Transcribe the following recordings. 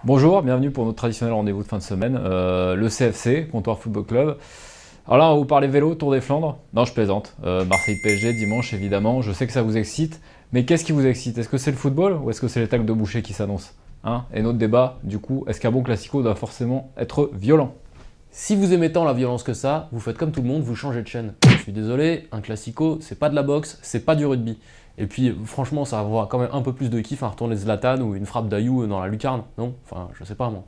Bonjour, bienvenue pour notre traditionnel rendez-vous de fin de semaine, le CFC, Comptoir Football Club. Alors là, on va vous parler vélo, Tour des Flandres. Non, je plaisante. Marseille PSG, dimanche évidemment, je sais que ça vous excite. Mais qu'est-ce qui vous excite? Est-ce que c'est le football ou est-ce que c'est les tacles de boucher qui s'annoncent, hein? Et notre débat, du coup, est-ce qu'un bon classico doit forcément être violent? Si vous aimez tant la violence que ça, vous faites comme tout le monde, vous changez de chaîne. Je suis désolé, un classico, c'est pas de la boxe, c'est pas du rugby. Et puis franchement, ça va avoir quand même un peu plus de kiff à retourner Zlatan ou une frappe d'Ayou dans la lucarne, non? Enfin, je sais pas moi.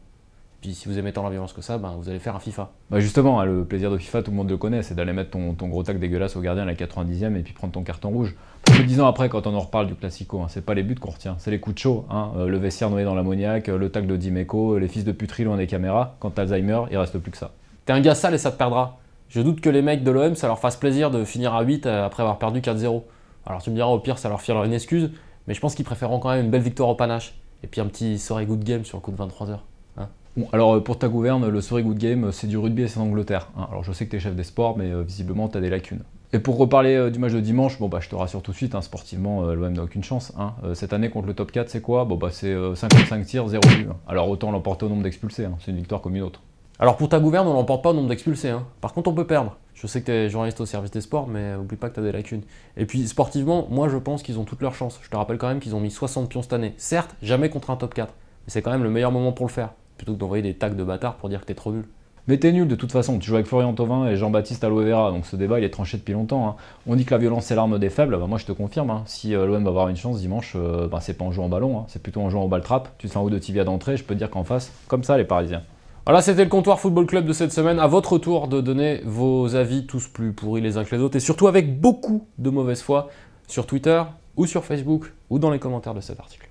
Puis si vous aimez tant la violence que ça, vous allez faire un FIFA. Bah justement, hein, le plaisir de FIFA, tout le monde le connaît, c'est d'aller mettre ton gros tac dégueulasse au gardien à la 90e et puis prendre ton carton rouge. Parce que 10 ans après, quand on en reparle du classico, hein, c'est pas les buts qu'on retient, c'est les coups de chaud, hein, le vestiaire noyé dans l'ammoniaque, le tac de Dimeco, les fils de puterie loin des caméras. Quant à Alzheimer, il reste plus que ça. T'es un gars sale et ça te perdra. Je doute que les mecs de l'OM, ça leur fasse plaisir de finir à 8 après avoir perdu 4-0. Alors tu me diras, au pire, ça leur filera une excuse, mais je pense qu'ils préféreront quand même une belle victoire au panache. Et puis un petit sorry good game sur le coup de 23h. Hein. Bon, alors pour ta gouverne, le Sorry Good Game, c'est du rugby et c'est en Angleterre, hein. Alors je sais que t'es chef des sports, mais visiblement t'as des lacunes. Et pour reparler du match de dimanche, bon bah je te rassure tout de suite, hein, sportivement l'OM n'a aucune chance, hein. Cette année contre le top 4, c'est quoi? Bon bah c'est 55 tirs, 0 but, hein. Alors autant l'emporter au nombre d'expulsés, hein. C'est une victoire comme une autre. Alors pour ta gouverne, on l'emporte pas au nombre d'expulsés. Hein. Par contre, on peut perdre. Je sais que tu es journaliste au service des sports, mais oublie pas que tu as des lacunes. Et puis sportivement, moi je pense qu'ils ont toutes leurs chances. Je te rappelle quand même qu'ils ont mis 60 pions cette année. Certes, jamais contre un top 4, mais c'est quand même le meilleur moment pour le faire, plutôt que d'envoyer des tags de bâtard pour dire que t'es trop nul. Mais t'es nul de toute façon, tu joues avec Florian Thauvin et Jean-Baptiste Aloe Vera, donc ce débat il est tranché depuis longtemps, hein. On dit que la violence c'est l'arme des faibles, bah moi je te confirme, hein. Si l'OM va avoir une chance dimanche, c'est pas en jouant en ballon, hein. C'est plutôt en jouant au ball trap, tu te fais un ou deux tibia d'entrée, je peux te dire qu'en face, comme ça les Parisiens. Voilà, c'était le Comptoir Football Club de cette semaine. À votre tour de donner vos avis tous plus pourris les uns que les autres et surtout avec beaucoup de mauvaise foi sur Twitter ou sur Facebook ou dans les commentaires de cet article.